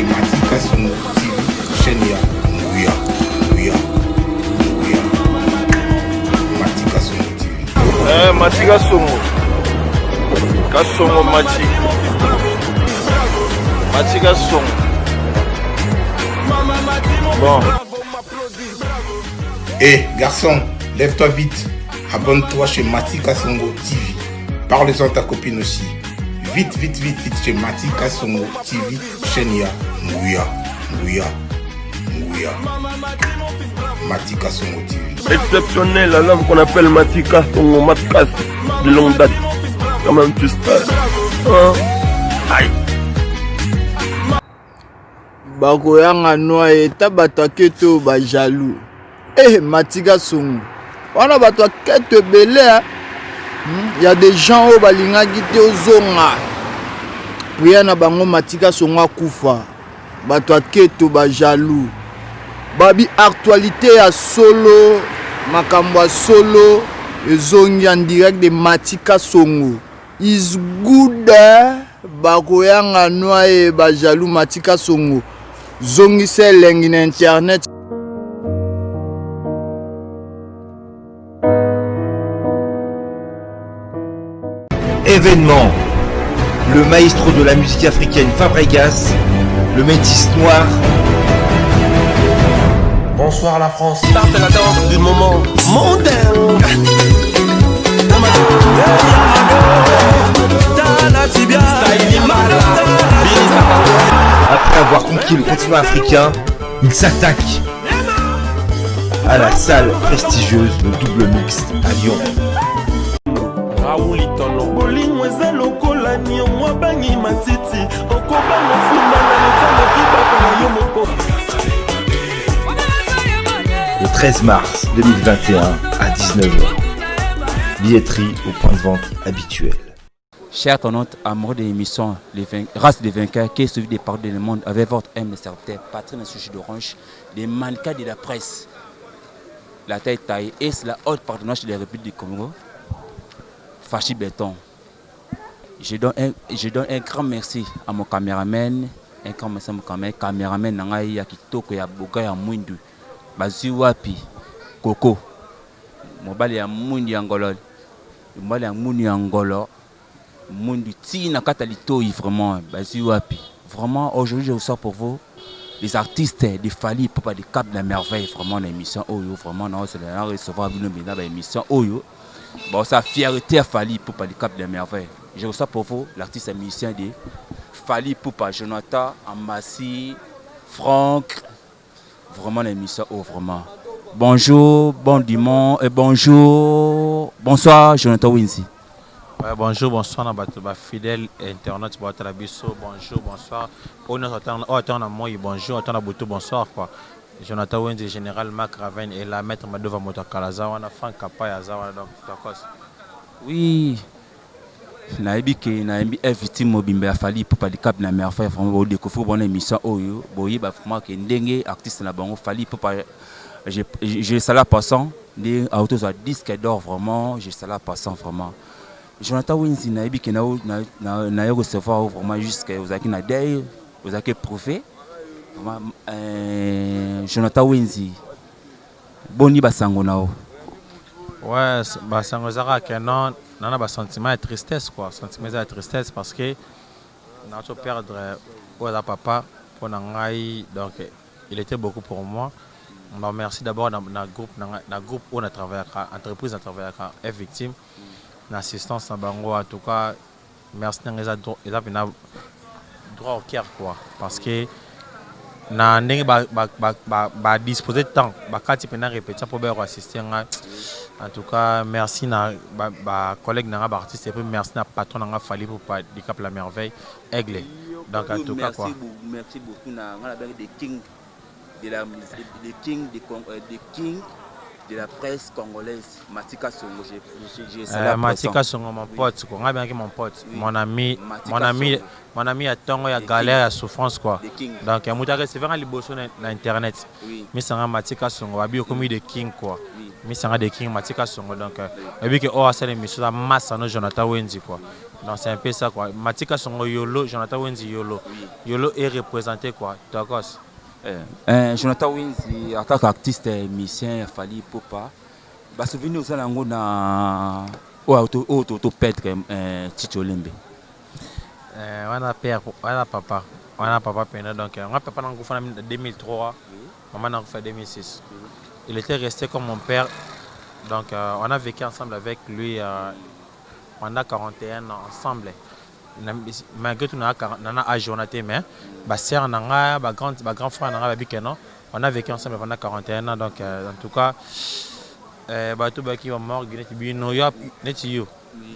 chez Matika Songo TV, chaîne ya Nguya. Matika Songo TV. Matika Songo. Kasongo Matika Songo. Bon. Garçon, lève-toi vite. Abonne-toi chez Matika Songo TV. Parle-en à ta copine aussi. Vite chez Matika Songo TV, chaîne ya Nguya. Matika Songo TV. Exceptionnel, un homme qu'on appelle Matika Songo Matkas de longue date. Quand même tu sais. Aïe. Bakoyanga noye tabata keto ba jaloux. Matika Songo. Wana bato keto belé. Il y a des gens au balinga gite ozonga. Priya na bango Matika Songo kufa. Bato keto ba jaloux. Babi actualité ya solo, makambo solo, ezongi en direct de Matika Songo. Is good bakoyanga noye ba jaloux Matika Songo. Zongi se lengi na internet. Événement. Le maestro de la musique africaine Fabregas, le métis noir. Bonsoir la France. Ça c'est la danse du moment mondain. Après avoir conquis le continent africain, il s'attaque à la salle prestigieuse, le double mixte à Lyon. Le 13 mars 2021 à 19h. Billetterie au point de vente habituel. Chers internautes, amoureux de l'émission Race des vainqueurs, qui est suivi des paroles du monde avec votre M. le serviteur, Patrick Sushi d'Orange, des mannequins de la presse. La taille taille et c'est la haute partenaire de la République du Congo, Fachi Béton. Je donne un grand merci à mon caméraman, un grand merci à mon caméraman Nangaï Yakitoko Yaboga Yamundu, Bazu Wapi, Coco, Mobali Yamundi Angolo, Mobali Yamundi Angolo. Mundi Tina Katalito vraiment Bazu Wapi. Vraiment aujourd'hui je vous sors pour vous les artistes des Fali Poupa des Cap de la Merveille, vraiment l'émission Oyo, vraiment non c'est la recevoir l'émission Oyo. Bon ça fierté à Fali Poupa des Cap de la Merveille. Je vous sors pour vous l'artiste musicien des Fali Poupa, Jonathan Amassi, Franck, vraiment l'émission Oyo vraiment. Bonjour, bon dimanche et bonjour, bonsoir Jonathan Winzi. Ouais, bonjour, bonsoir, fidèle internaute, bonjour, bonsoir. Bonjour, bonsoir. Jonathan Wendy, général Marc Raven et la maître Madova Motakalaza, on a Franck Kapayaza, oui, naïbi invité mobimbe a fallu pour pas de cap na mer faire vraiment découvrir bonne émission oyo boyi ba vraiment que ndenge artiste na bango fallu pour pas j'ai ça là passant des autos à disque d'or vraiment j'ai ça là passant vraiment. Jonathan Winzi naïbi que na recevoir vraiment jusqu'à aux aki na day aux aki prouvé vraiment Jonathan Winzi boni basango nao. Ouais, basango zara que non a un sentiment de tristesse quoi, sentiment de tristesse parce que on a perdre au papa pour nangai donc il était beaucoup pour moi. On merci d'abord dans groupe où on a travaillé entreprise à travailler avec victime l'assistance à bango en tout cas merci ils a droit au cœur quoi parce que na ndenge ba disposer de temps ba kati pena répéter pour bien assister en tout cas merci na ba collègue na ba artiste et puis merci na patron na Fali pour pas du Cap la Merveille Aigle donc en tout cas quoi merci beaucoup na des king de la musique des king de la presse congolaise, Matika Songo. Matika Songo, mon pote, quoi. On a bien que mon pote, Oui. mon ami, Matika mon ami, Songo. mon ami a tongo, il y a The galère, il y a King. souffrance, quoi. The King. Donc, c'est vraiment les bossons sur Internet. Oui. Mais c'est un Matika Songo, il y a comme des King, quoi. Oui. Mais c'est un des King, Matika Songo. Donc, et puis que oh, c'est l'émission, la masse, non, Jonathan Wendy, quoi. Donc, c'est un peu ça, quoi. Matika Songo, Yolo, Jonathan Wendy, Yolo. Oui. Yolo est représenté, quoi. D'accord. Jonathan Wendy, en tant qu'artiste musicien, il fallait pas. Bah, souvenir aux alengours na auto pètre Tito Lembe. On a père, on a papa. On a papa pendant donc on a papa dans en 2003, maman dans en 2006. Il était resté comme mon père. Donc on a vécu ensemble avec lui pendant 41 ans ensemble. Malgré tout on a âge on a été mais ma sœur nanga, ma grand frère nanga babikeno, on a vécu ensemble pendant 41 ans donc en tout cas tout qui est mort bino yo neti yo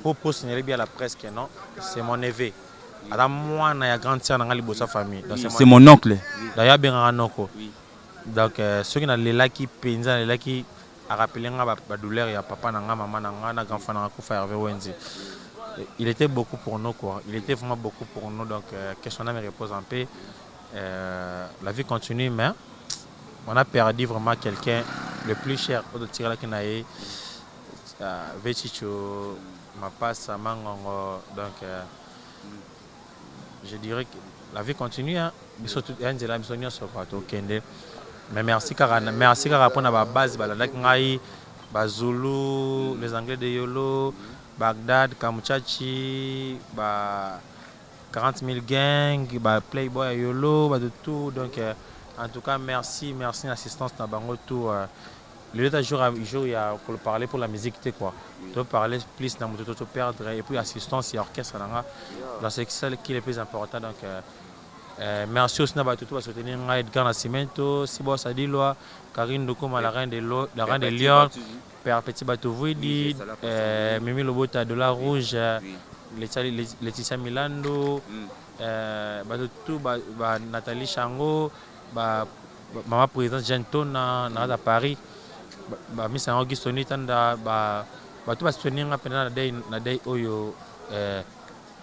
pour signaler bien la presse que non c'est mon neveu. Alors moi na ya grande sœur nanga libosa famille. Donc C'est mon oncle. D'ailleurs bien noko. Donc ceux qui na lela qui penza lela qui a rappelé nga douleur ya papa nanga maman nanga na grand frère nanga kufa Hervé Wenzi. Il était beaucoup pour nous quoi. Il était vraiment beaucoup pour nous donc que son âme repose en paix. La vie continue mais on a perdu vraiment quelqu'un le plus cher au Tirala Kinae. Veticho Mapas Mangongo donc je dirais que la vie continue hein. Mais merci car pour la base Zulu, les Anglais de Yolo, Bagdad, Kamuchachi, 40 000 gangs, Playboy Yolo, de tout. Donc en tout cas merci l'assistance dans Bango tout. Le dernier jour il y a pour parler pour la musique quoi. Tu peux parler plus dans mon tout perdre et puis assistance et orchestre dans c'est ça qui est le plus important donc merci aussi à tout pour soutenir Edgar Nascimento, Sibo Sadilwa, Karine Dokoma la reine de Lyon, Père Petit Batouvoudi, Mimi Lobota de la Rouge, Laetitia Milando, tout Nathalie Chango, maman présidente Gentona à Paris. Miss Auguste Nitanda tout va soutenir na day oyo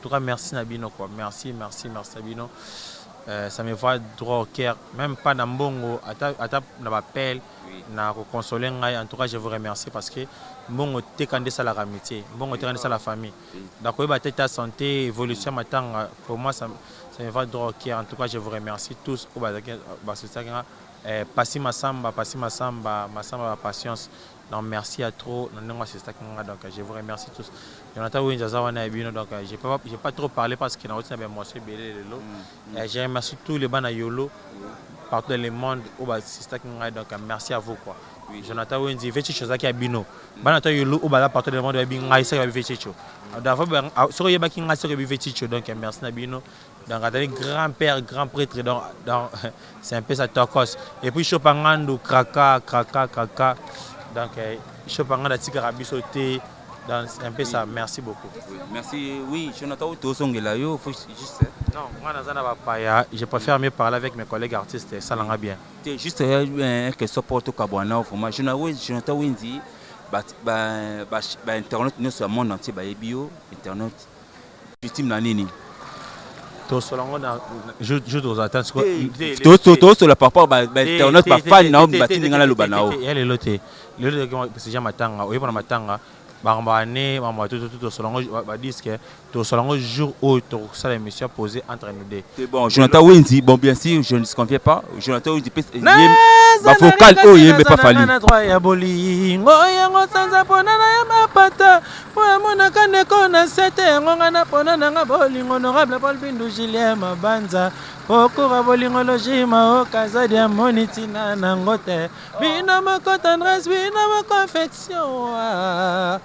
tout cas merci Nabino quoi merci Nabino ça me va droit au cœur même pas dans Mbongo ata na appel na consoler ngai en tout cas je vous remercie parce que Mbongo tekande ça la amitié Mbongo tekande ça la famille donc ba tête santé évolution matanga pour moi ça me va droit au cœur en tout cas je vous remercie tous au Passi Massamba, patience. Donc merci à trop. Donc je vous remercie tous. Jonathan Wendy donc j'ai pas trop parlé parce qu'il y a aussi un monsieur belé le. Je remercie tous les bana Yolo partout dans le monde au donc merci à vous quoi. Jonathan Wendy Veticho Zaki Abino. Bana Yolo au bala partout dans le monde ngai ça Veticho. D'abord sur yeba ki ngai ça Veticho donc merci Nabino. Donc, grand-père, grand prêtre, donc c'est un peu ça tokos. Et puis, Chopangando, Kraka. Donc, Chopangando, Tikarabi sauté. Donc, c'est un peu ça. Merci beaucoup. Merci. Oui, Jonathan, tu es là, juste. Non, moi, je préfère mieux parler avec mes collègues artistes. Ça l'en a bien. Juste que support au Kabwana, au format. Jonathan Wendy, Internet, nous sommes monde entier, bio, Internet. Ultime l'année. Tout selon je aux attentes tout la papa internet ba fan na batini ngala lubanao elle est loté le c'est jamais matanga oyo pour matanga bambane mama tout selon ba disque tout selon jour où tout ça l'émission posée entre nous deux. C'est bon Jonathan Wendy bon bien sûr je ne se confie pas Jonathan Wendy ba vocal oh yembe pas fali na droit ya bolingo yango sanza ponana ya mapata po mona kaneko na sete ngonga na ponana nga bolingo honorable Paul Bindu Julien Mabanza okura bolingo logima okazadi ya monitina na ngote bino moko tendresse bino moko affection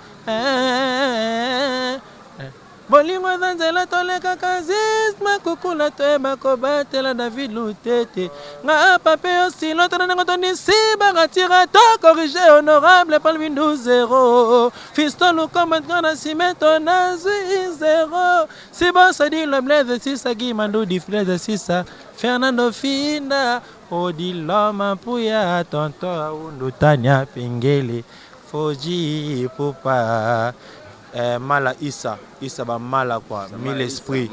bolingo za nzela toleka kazisma kukula toyeba kobatela David Lutete nga pape osilo tona nango tonisi bakatira to corrige honorable Paul Bindu 0 Fiston Lukoma na Simeto nazwi 0 Sibo Sadi le blaise 6 Guimando di Blaise 6 Fernando Fina Odila Mampuya Tonto Undutanya Pingele Foji Pupa Mala Issa ba mala quoi, mille esprits.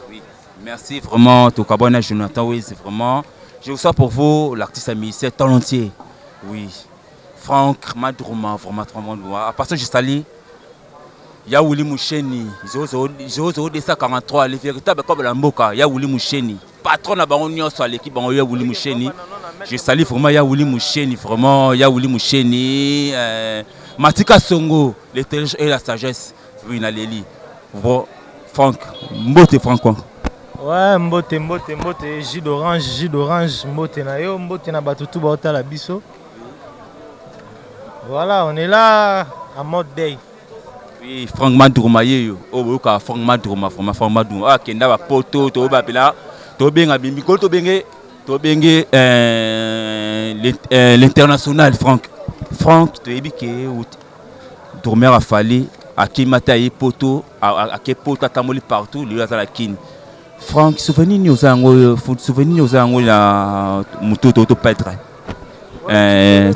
Oui. Merci vraiment, Tokabona Jonathan, oui, c'est vraiment. Je vous souhaite pour vous, l'artiste musicien talentueux. Oui. Franck Madrouma, vraiment. À part ça, je salue. Yaouli Moucheni, 00243, les véritables comme la Mboka, Yaouli Moucheni. Patron à Baronio sur l'équipe Yaouli Moucheni. Je salue vraiment Yaouli Moucheni, vraiment Yaouli Moucheni. Matika Songo, l'intelligence et la sagesse. Oui, Naléli. Franck, Mbote Franco. Ouais, Mbote, jus d'orange, Mbote na yo, Mbote na batutu baota la biso. Voilà, on est là en mode day. Oui, Franck Madrouma, Franck Madrouma, Franck Madrouma. Ah, Kenda va poto, to babila, to benga bimiko, to benge l'international Franck. Franck, tu es biqué ou dormir à Fali, à Kimata et poto, à Kepoto, à Tamoli partout, lui à la kin. Franck, souvenir aux angles, la moto to petre.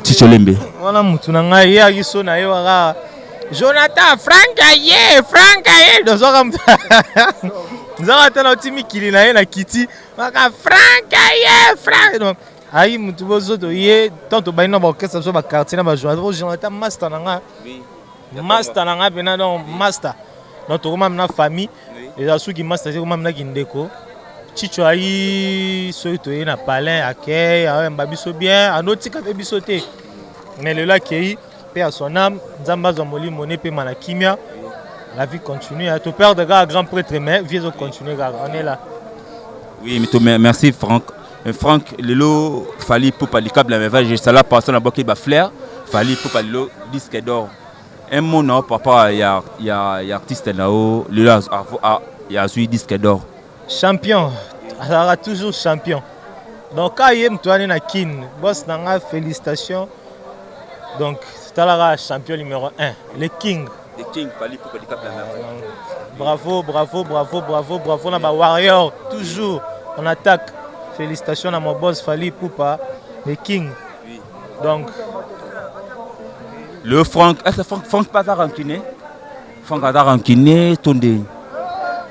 Ticholembe. Voilà, Moutunanga, il y a Jonathan, Franck Aye, nous avons un qui na Kitty, Franck Aye, Aïe, Moutubozo, tant au bain, que ça soit ma quartier, ma joie, Jonathan Mastananga, Mastananga, Benadon, Master, notre roman famille, et à ceux qui master, c'est comme Nagindeko. Chicho Aïe, ceux qui ont un palais, accueil, un babiso bien, un autre qui a bisoté. Mais le lac qui paix à son âme, Zamba Zamboli, Moné, Pé Manakimia, la vie continue. Ton père de gars, grand prêtre, mais viens continuer, on est là. Oui, mais merci Franck. Franck, Lelo, Fali pour pas les câbles, mais ça la personne à boquer flair, Fali pour pas le disque d'or. Un mot non, papa, il y a artiste là-haut, il y a un disque d'or. Champion, il sera toujours champion. Donc quand il y a un kin, boss nanga félicitations. Donc c'est là champion numéro 1, le king. Le king, Fali pour pas les câbles. Bravo, on a warrior toujours on attaque. Félicitations à mon boss Fali Poupa, le king. Oui. Donc. Le Franck, est-ce que Franck pas rankiné? Franck a rankiné, Tondé.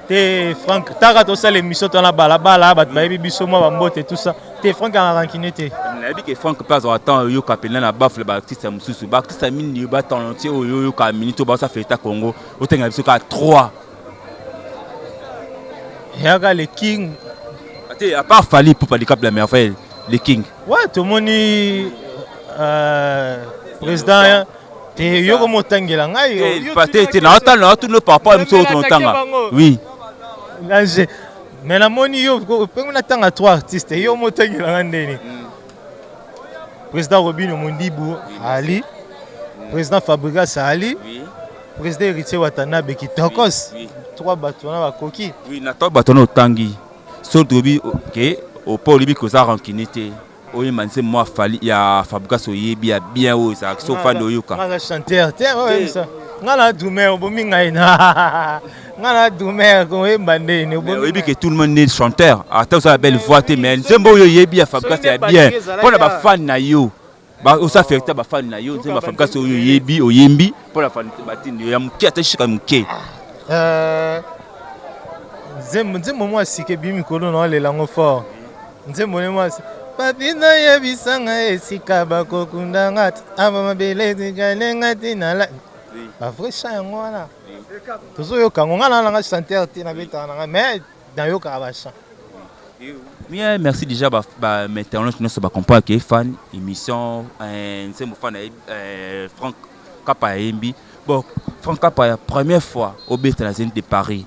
T'es Franck, t'as raté ça l'émission, t'en as bala, baby bisomo, bambote et tout ça. T'es Franck a rankiné, t'es. Je dis que Franck pas attendre, yo capelin la bafle, l'artiste Moussou, l'artiste mine, yo bat talentueux, yo kamini, to ça fait ta Congo, au tenga biso ka 3. Yaga le king. À part Fali pour pas les câbles, mais enfin, les kings. Ouais, tout le monde est président. Et yo comme Tangela. Tu n'as pas tout le papa, oui. Mais la monnaie, yo, on attend à 3 artistes. Yo Tangela. Président Robin Mondibou, Ali. Président Fabregas, Ali. Président Héritier Watanabe qui Tokos. 3 bâtons à Koki. Oui, na 3 bâtons au Tanguy. Sotobi ok au pôle libi que ça rankinité oyi manse moi Fali ya Fabregas oyebi ya bien o ça so fan oyoka ngala chanteur tiens ouais ça ngala doumer obomi ngaina ngala doumer ko embande ni oyebi que tout le monde est chanteur attends ça belle voix mais nzembo oyebi ya Fabregas ya bien pour la ba fan na yo ba o ça fait ba fan na yo nzembo Fabregas oyebi oyembi pour la fan batini ya muki atashika muki Nzembo moi si ke bimi kolo na le lango fort. Nzembo moi papina ya bisanga esika bakokunda ngati aba mabele zingalenga tinala. Ba vrai chant ngwana. Tozo yo kango ngana nga chanteur tina beta nga mais dans yo ka ba chant. Bien, merci déjà maintenant nous sommes comprendre que fan émission Nzembo fan Franck Kapa Embi. Bon, Franck Kapa la première fois au Bête la zone de Paris.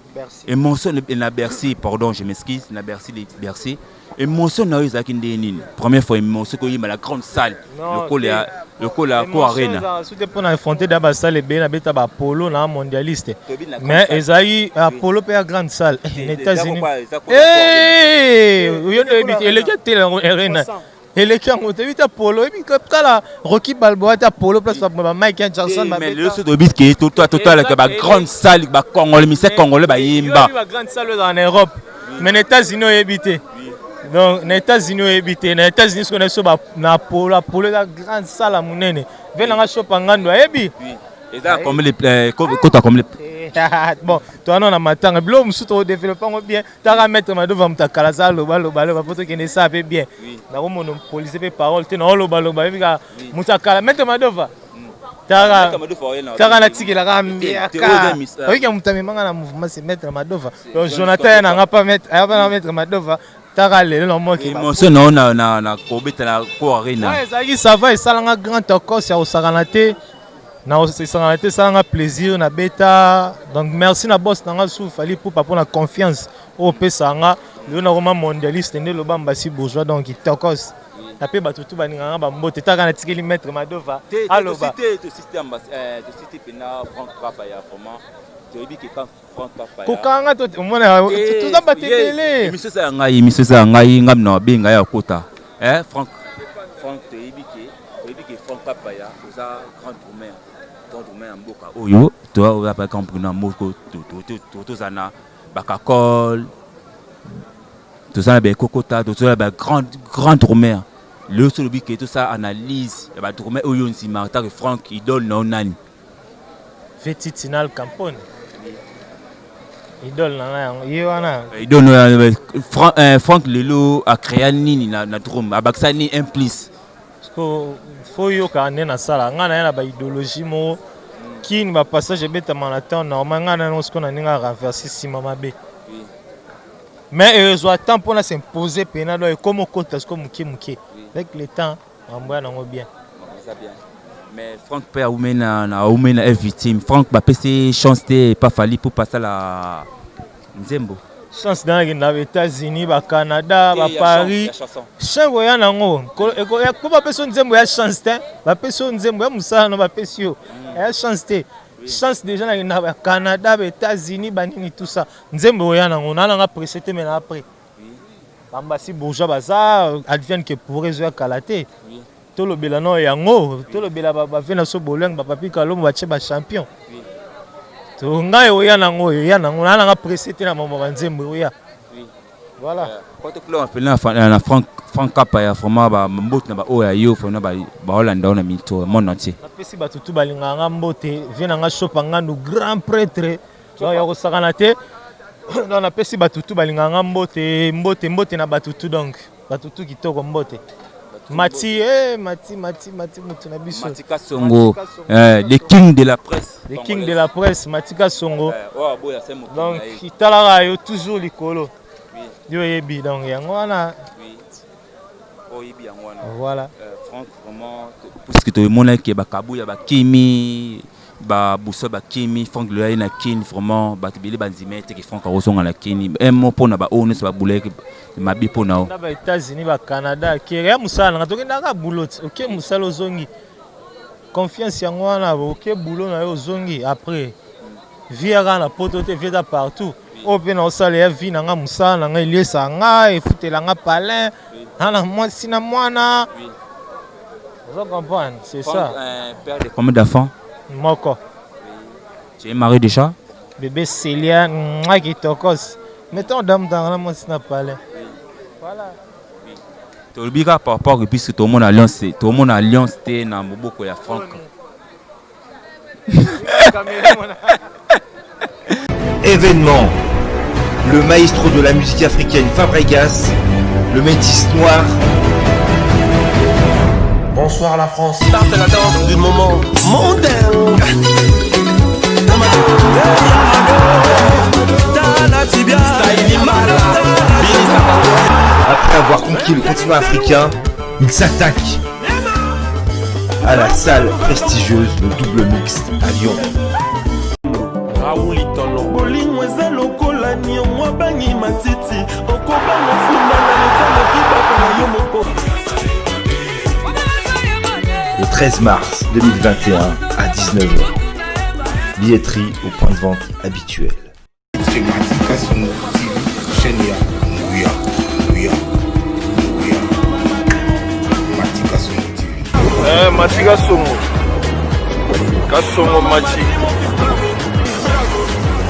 Et mon son na Bercy, pardon, je m'excuse, na Bercy les Bercy. Et mon son na eu Zakindenine. Première fois mon son que la grande salle, le col à Co Arena. C'était pour affronter d'abord salle et bien Bête ba Polo na mondialiste. Mais Esaïe Apollo per grande salle aux États-Unis. Eh, il est qui Arena. Et les gens ont vu Apollo, et puis comme ça, Rocky Balboa, Apollo, place Michael Jackson. Mais le sud de bit qui est total, la grande salle, le Congolais, mais c'est Congolais, il y a une grande salle en Europe. Mais les États-Unis ont évité. Donc, les États-Unis ont évité. Les États-Unis sont na Apollo, la grande salle à Mounene. Venez à shop en Gando, oui. Et là, comme les comme les. Bon, toi, non, on a matin. Blom, nous sommes développés bien. Tu as mettre ma devant ta calaza, le bal, pour que tu savent bien. Nous avons monopolisé les paroles. Tu as le bal, mettre ma devant. Tara na tiki la gambia ka oyi ka mutami manga na mouvement se mettre Madova donc Jonathan n'a pas mettre Madova tara le no mo ki émotion na ko betela ko arena ouais ça va et ça langa grand encore c'est au saranate na saranate ça langa plaisir na beta donc merci na boss na sou fali pour papa na confiance au pesa nga le na roma mondialiste ne lo bamba si bourgeois donc il tokos tapé batutu baninganga bambote taka na tikeli mettre Madova allo ba te système de cité pena Franck Papaya vraiment to ebi ke kan Franck Papaya ko kanga to mona to da batekele monsieur sa ngai ngam na benga ya kota Franck to ebi ke Franck Papaya oza grand roumain mboka oyo to oza pa comprendre moko to zana bakakol to zana be kokota to zana ba grand roumain. Le seul but que tout ça analyse, il va trouver où il y a Franck, il donne non nani. Fetitinal Campone. Il donne Franck Lelo a créé nini na drum, a baksa ni un plus. Parce que faut yo ka na sala, ngana na ba idéologie mo qui ne va passage beta manaton normalement ngana no ce qu'on a ninga renverser si mama be. Mais heureusement temps pour s'imposer penado et comme côté comme muke. Avec le temps, on va bien. Mais Franck peut être victime. Franck va passer chance de pas fallu pour passer la Nzembo. Chance dans les États-Unis, au Canada, à Paris. Chance voyant nango. Pour pas passer Nzembo, il y a chance te. Va passer Nzembo, il y a va passer. Il y a chance te. Chance déjà dans le Canada, aux États-Unis, banini tout ça. Nzembo voyant nango, on a précédé mais après. Bambasi bourgeois baza advienne que pour résoudre kalaté tout le belano yango tout le bela ba vena so boleng ba papi kalombo ba tcheba champion to ngai oya nango na nga précédé na mama Nzembo oya voilà quand tu club appelé na Franck Papaya vraiment ba mbote na ba oya yo fona ba Hollande na mito monde entier na pesi ba tutu balinga nga mbote vena nga chopa nga no grand prêtre donc ya ko sakana te. On a pesi batutu balinganga mbote na batutu donc batutu kitoko mbote Mati mutuna biso Matika Songo le king de la presse Matika Songo donc itala yo toujours likolo yo yebi donc yango wana voilà Franck vraiment parce que tout le monde qui ba kabuya ba kimi ba buso ba kimi Franck le na kin vraiment ba tibili banzimete ki Franck arosonga na kini mo pona ba ono se ba buleke ma bi pona na ba États-Unis ba Canada ki ya musala nga tokenda ka boulot OK musala ozongi confiance yango wana OK boulot na yo ozongi après via na poto te via partout open osala ya vie na nga musala nga ilesa nga e futela nga palin na mwasi na mwana vous comprenez c'est ça père de combien d'enfants Moko. Tu es marié déjà? Bébé Célia, qui tokos. Mettons dame dans la main, n'a pas l'air. Voilà. Tu oublies par rapport puisque tout le monde alliance, t'es dans beaucoup de Franck. Événement. Le maestro de la musique africaine Fabregas, le métis noir. Bonsoir la France. Ça c'est la danse du moment mondain. Après avoir conquis le continent africain, il s'attaque à la salle prestigieuse de Double Mixte à Lyon. Le 13 mars 2021 à 19h. Billetterie au point de vente habituel. C'est Matika Songo TV, Chenia, Nguya. Matika Songo TV. Matika Songo. Kasongo Machi.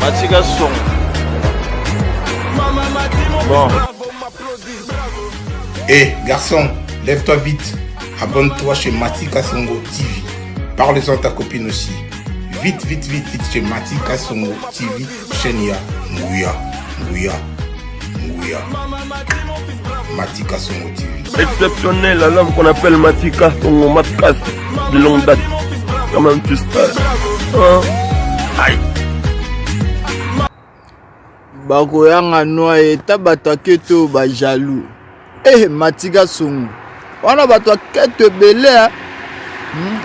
Matika Songo. Bon. Hé, garçon, lève-toi vite. Abonne-toi chez Matika Songo TV. Parle-en à ta copine aussi. Vite, vite, vite, vite chez Matika Songo TV. Chenia, Ngouya, Ngouya, Ngouya. Matika Songo TV. Exceptionnel, l'homme qu'on appelle Matika Songo Matkas de longue date. Comment tu sais? Aïe. Bakoyanga noye tabatake to ba jaloux. Matika Songo. On a bato kete belé.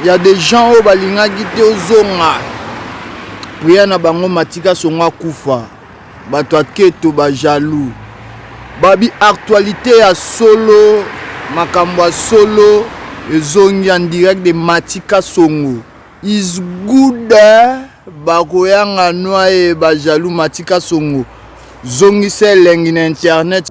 Il y a des gens au balinga gite ozonga. Priya na bango Matika Songo kufa. Bato kete ba jaloux. Babi actualité à solo, makambo à solo, ezongi en direct de Matika Songo. Is good bakoyanga noye ba jaloux Matika Songo. Zongi se lengi na internet.